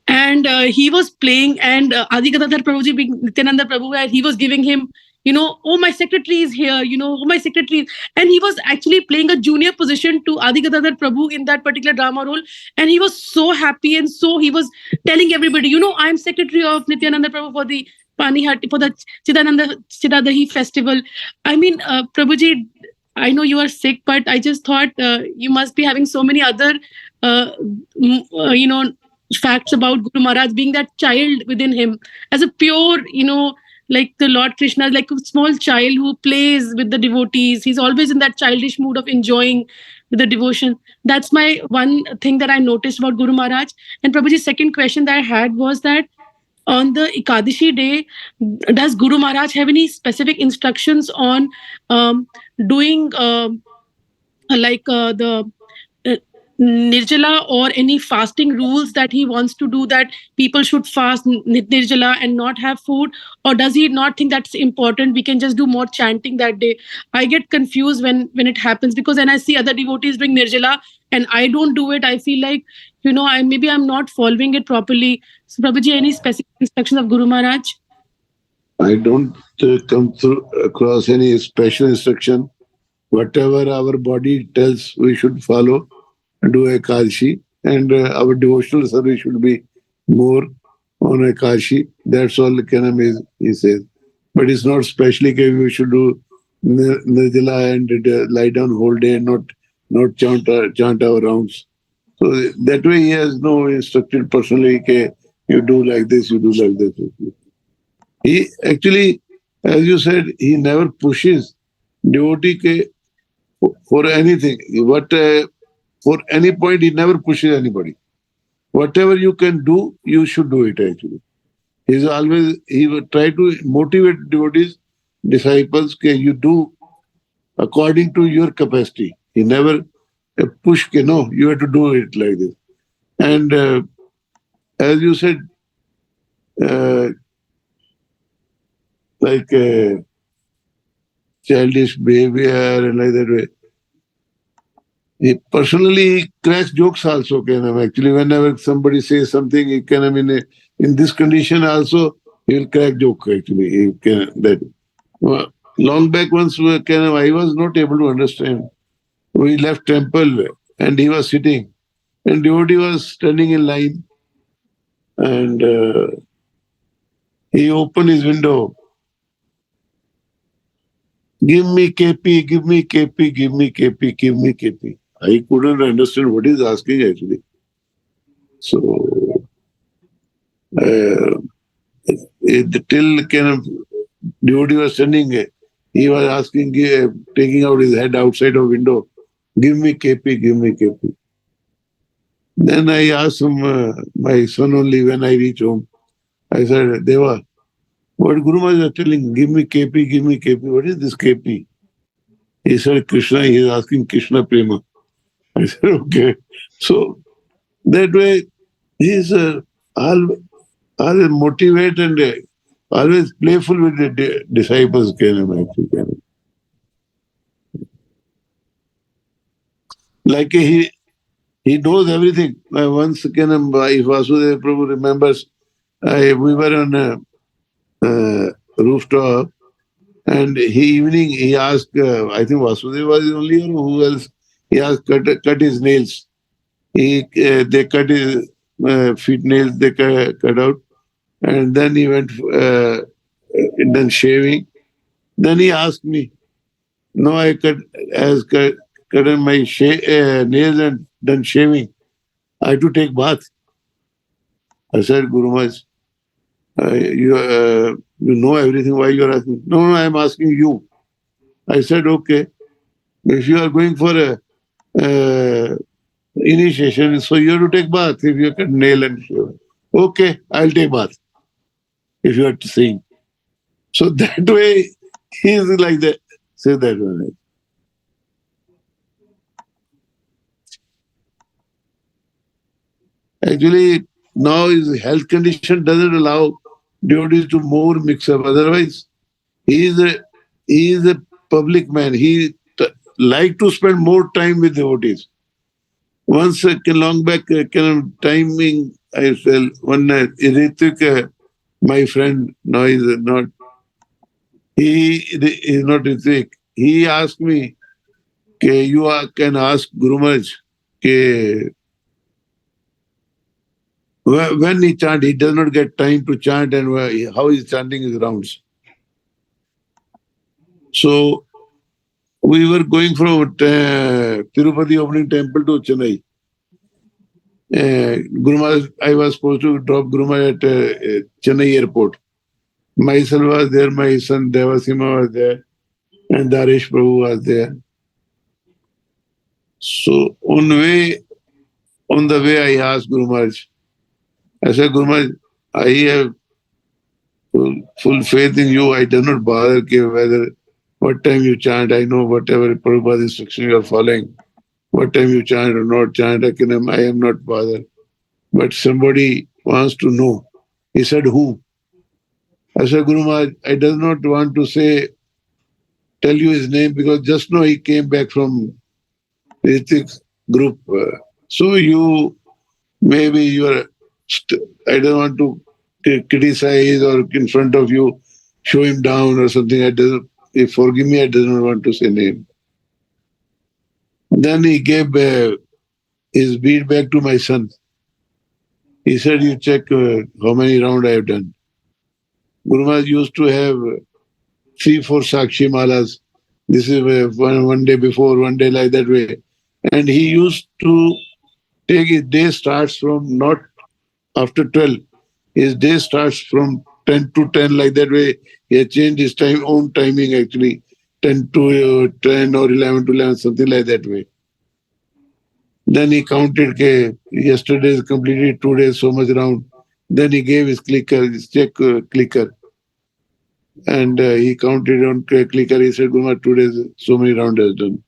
And he was playing, and Adi Gadadhar Prabhuji being Nityananda Prabhu, and he was giving him, oh, my secretary is here, oh, my secretary. And he was actually playing a junior position to Adi Gadadhar Prabhu in that particular drama role. And he was so happy, and so he was telling everybody, I'm secretary of Nityananda Prabhu for the Pani Hati, for the Chidadahi festival. I mean, Prabhuji, I know you are sick, but I just thought you must be having so many other, facts about Guru Maharaj being that child within him, as a pure, like the Lord Krishna, like a small child who plays with the devotees. He's always in that childish mood of enjoying with the devotion. That's my one thing that I noticed about Guru Maharaj. And Prabhuji's second question that I had was that on the Ekadashi day, does Guru Maharaj have any specific instructions on doing the Nirjala, or any fasting rules that he wants to do, that people should fast Nirjala and not have food? Or does he not think that's important? We can just do more chanting that day. I get confused when it happens, because when I see other devotees doing Nirjala and I don't do it, I feel like, I'm not following it properly. So, Prabhuji, any specific instructions of Guru Maharaj? I don't come through across any special instruction. Whatever our body tells, we should follow and do Ekadashi, and our devotional service should be more on Ekadashi. That's all he says. But it's not specially that we should do Nirjala and lie down whole day and not chant our rounds. So that way he has no instructed personally that you do like this, you do like this. He actually, as you said, he never pushes devotee for anything. For any point, he never pushes anybody. Whatever you can do, you should do it actually. He will try to motivate devotees, disciples, that you do according to your capacity. He never push, no, you have to do it like this. And as you said, like childish behavior and like that way. He personally cracks jokes also, actually. Whenever somebody says something, he can, in this condition also, he will crack joke actually. He can, that. Long back once, I was not able to understand. We left temple and he was sitting, and devotee was standing in line, and he opened his window. Give me KP, give me KP, give me KP, give me KP. I couldn't understand what he's asking actually. So, till devotee was standing, he was asking, taking out his head outside of window, give me KP, give me KP. Then I asked him, my son only, when I reach home, I said, Deva, what Guru Maharaj is telling, give me KP, give me KP. What is this KP? He said, Krishna, he is asking Krishna Prema. I said, okay. So that way, he is always motivate and always playful with the disciples. Like he knows everything. Once, if Vasudeva Prabhu remembers, we were on a rooftop, and evening he asked, I think Vasudeva was the only one, who else? He asked, cut his nails. They cut his feet nails, they cut out. And then he went, done shaving. Then he asked me, No, I cut my nails and done shaving. I had to take bath. I said, Guru Maharaj, you know everything. Why you are asking? No, no, I am asking you. I said, okay. If you are going for a initiation, so you have to take bath if you can nail and shave. Okay, I'll take bath if you are saying. So that way, he is like that. Say that way. Actually, now his health condition doesn't allow devotees to more mix up. Otherwise, he is a he is a public man. He like to spend more time with devotees. Once long back, timing, I felt one night, Ritik, my friend, no, he is not. He is not Ritik. He asked me, you can ask Guru Maharaj, when he chant, he does not get time to chant and how he's chanting his rounds. So we were going from Tirupati opening temple to Chennai. Guru Maharaj, I was supposed to drop Guru Maharaj at Chennai airport. Myself was there, my son Devasima was there, and Daresh Prabhu was there. So on the way, I asked Guru Maharaj, I said, Guru Maharaj, I have full faith in you. I do not bother whether what time you chant. I know whatever Prabhupada's instruction you are following. What time you chant or not chant, I am not bothered. But somebody wants to know. He said, who? I said, Guru Maharaj, I do not want to tell you his name because just now he came back from Ritik's group. So maybe you are, I don't want to criticize or in front of you show him down or something. Forgive me, I do not want to say name. Then he gave his bead back to my son. He said, you check how many rounds I have done. Guru Maharaj used to have 3-4 Sakshi Malas. This is one day before, one day like that way. And he used to take his day starts from not after 12. His day starts from 10 to 10 like that way. He has changed his own timing actually. 10 to 10 or 11 to 11, something like that way. Then he counted, yesterday is completed, 2 days, so much round. Then he gave his clicker, his check clicker. And he counted on clicker. He said, Guru, 2 days, so many round has done.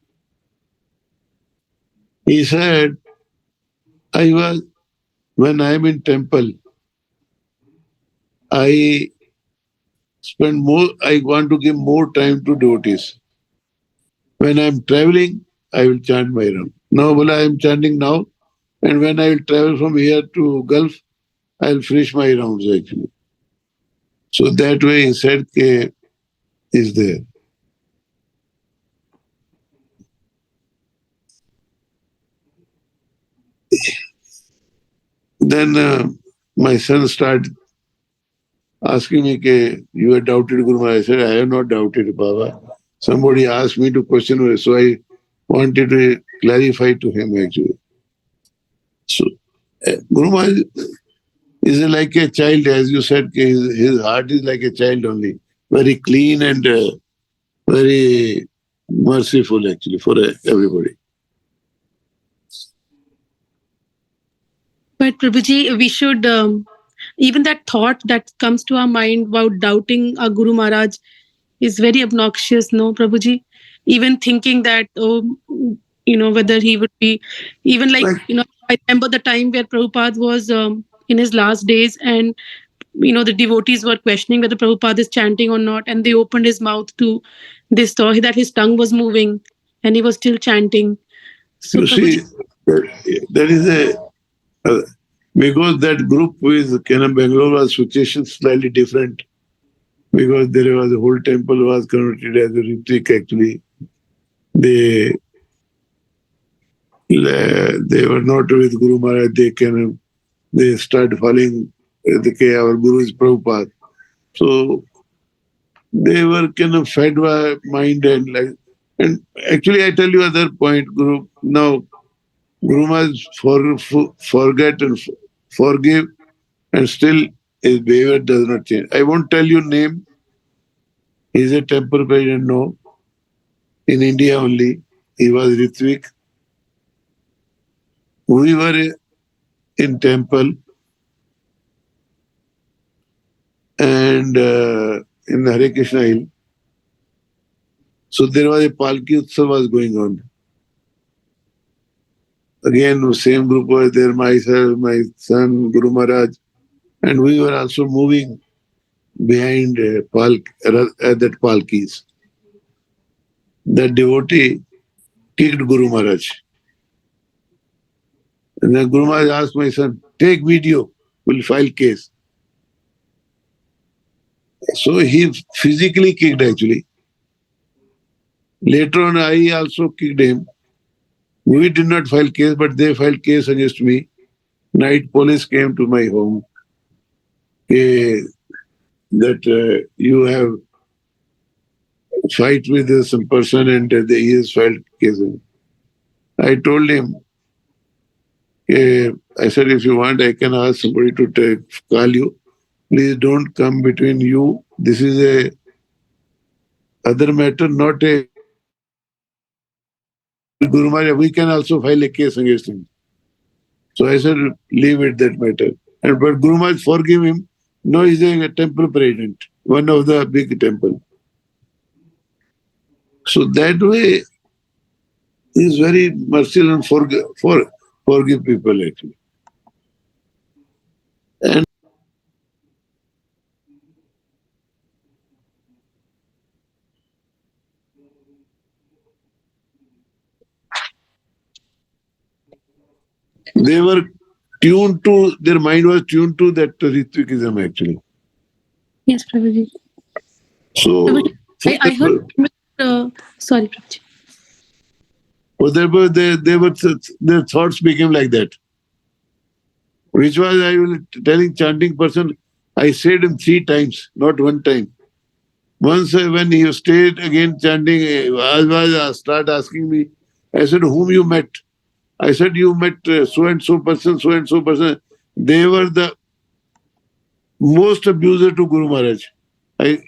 He said, when I am in temple, I want to give more time to devotees. When I am traveling, I will chant my round. Now, I am chanting now, and when I will travel from here to Gulf, I will finish my rounds actually. So that way he said, is there. Then my son started asking me, you have doubted Guru Maharaj. I said, I have not doubted, Baba. Somebody asked me to question, so I wanted to clarify to him actually. So Guru Maharaj is like a child, as you said, his heart is like a child only, very clean and very merciful actually for everybody. But Prabhuji, we should, even that thought that comes to our mind about doubting our Guru Maharaj is very obnoxious, no, Prabhuji? Even thinking that, whether he would be, even I remember the time where Prabhupada was in his last days and, the devotees were questioning whether Prabhupada is chanting or not. And they opened his mouth to this, saw that his tongue was moving and he was still chanting. So, you Prabhuji, see, there is because that group with Bangalore was situation slightly different because there was a whole temple was converted as a retreat actually. They were not with Guru Maharaj. They started following our Guru is Prabhupada. So they were kind of fed by mind and And actually, I tell you other point, Guru. Now, Guru Maharaj forget and forgive, and still his behavior does not change. I won't tell you name. He's a temple president, no. In India only. He was Ritvik. We were in temple and in Hare Krishna Hill. So there was a Palki Utsav was going on. Again, the same group was there, myself, my son, Guru Maharaj, and we were also moving behind that Palkis. That devotee kicked Guru Maharaj. And then Guru Maharaj asked my son, take video, we'll file case. So he physically kicked actually. Later on, I also kicked him. We did not file case, but they filed case against me. Night police came to my home. That you have fight with some person and he has filed case. I told him, I said, if you want, I can ask somebody to call you. Please don't come between you. This is a other matter, not a Guru Maharaj. We can also file a case against him. So I said, leave it that matter. But Guru Maharaj forgive him. No, he's a temple president, one of the big temple. So that way, he's very merciful and forgive people actually. And they were tuned to, their mind was tuned to that Ritvikism actually. Yes, Prabhuji. So, Prabhuji, I heard. Sorry, Prabhuji. So their thoughts became like that. Which was, I was telling chanting person, I said him 3 times, not 1 time. Once when he stayed again chanting, Azwaj start asking me, I said, whom you met? I said, you met so and so person, so and so person. They were the most abuser to Guru Maharaj.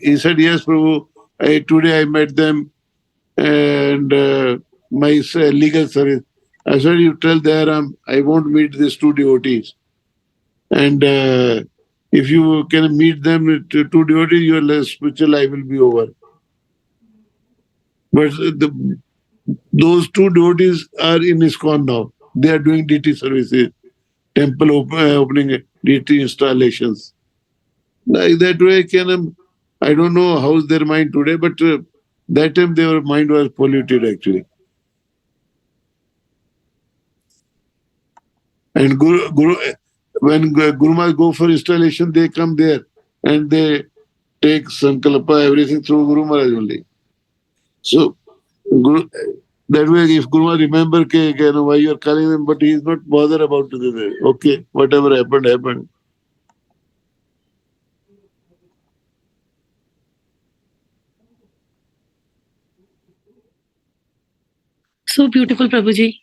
He said, yes, Prabhu, today I met them and my legal service. I said, you tell Dayaram, I won't meet these 2 devotees. And if you can meet them, 2 devotees, your spiritual life will be over. But those 2 devotees are in ISKCON now. They are doing deity services, temple opening, deity installations. Like that way, I don't know how's their mind today, but that time their mind was polluted actually. And when Guru Maharaj go for installation, they come there and they take Sankalpa, everything through Guru Maharaj only. So, that way, if Guru Maharaj remember why you are calling him, but he is not bothered about it. Okay, whatever happened, happened. So beautiful, Prabhuji.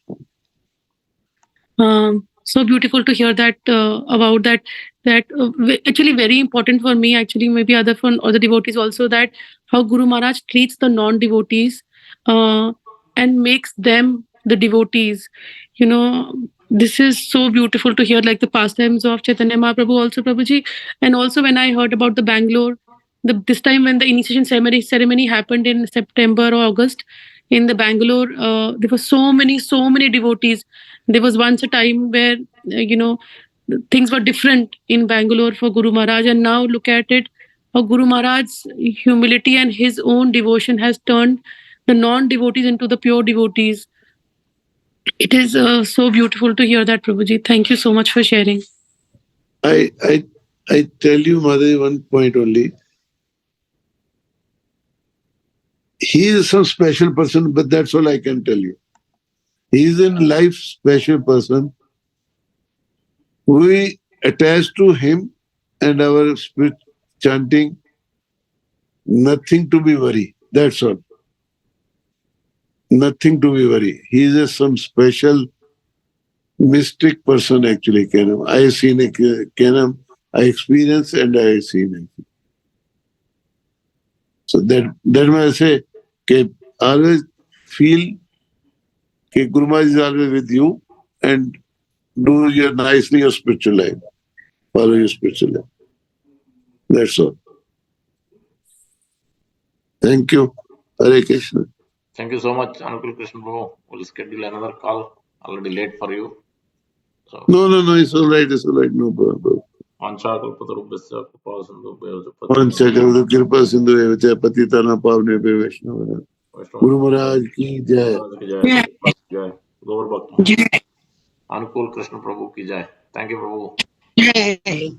So beautiful to hear that about that. Actually very important for me. Actually, maybe other for other devotees also, that how Guru Maharaj treats the non-devotees and makes them the devotees. You know, this is so beautiful to hear, like the pastimes of Chaitanya Mahaprabhu also, Prabhuji. And also when I heard about the Bangalore, this time when the initiation ceremony happened in September or August in the Bangalore, there were so many devotees. There was once a time where things were different in Bangalore for Guru Maharaj, and now look at it, how Guru Maharaj's humility and his own devotion has turned the non-devotees into the pure devotees. It is so beautiful to hear that, Prabhuji. Thank you so much for sharing. I tell you, Mother, one point only. He is some special person, but that's all I can tell you. He is in life special person. We attach to him and our spirit chanting, nothing to be worried. That's all. Nothing to be worried. He is some special mystic person actually. I have seen Kenam. I experienced and I have seen it. So that why I say, always feel Guru Maharaj is always with you and do your nicely your spiritual life. Follow your spiritual life. That's all. Thank you. Hare Krishna. Thank you so much, Anukul Krishna Prabhu. We'll schedule another call. Already late for you. So, No, it's all right. It's all right. No problem. Vanchakalpatarubhyasya kripasindhubhyo One second. Kripa Sindhu Evachya Patitana Pavne Vaishnava. Guru Maharaj ki jai. जय गौर भक्त अनुकूल कृष्ण प्रभु की जय. Thank you, Prabhu.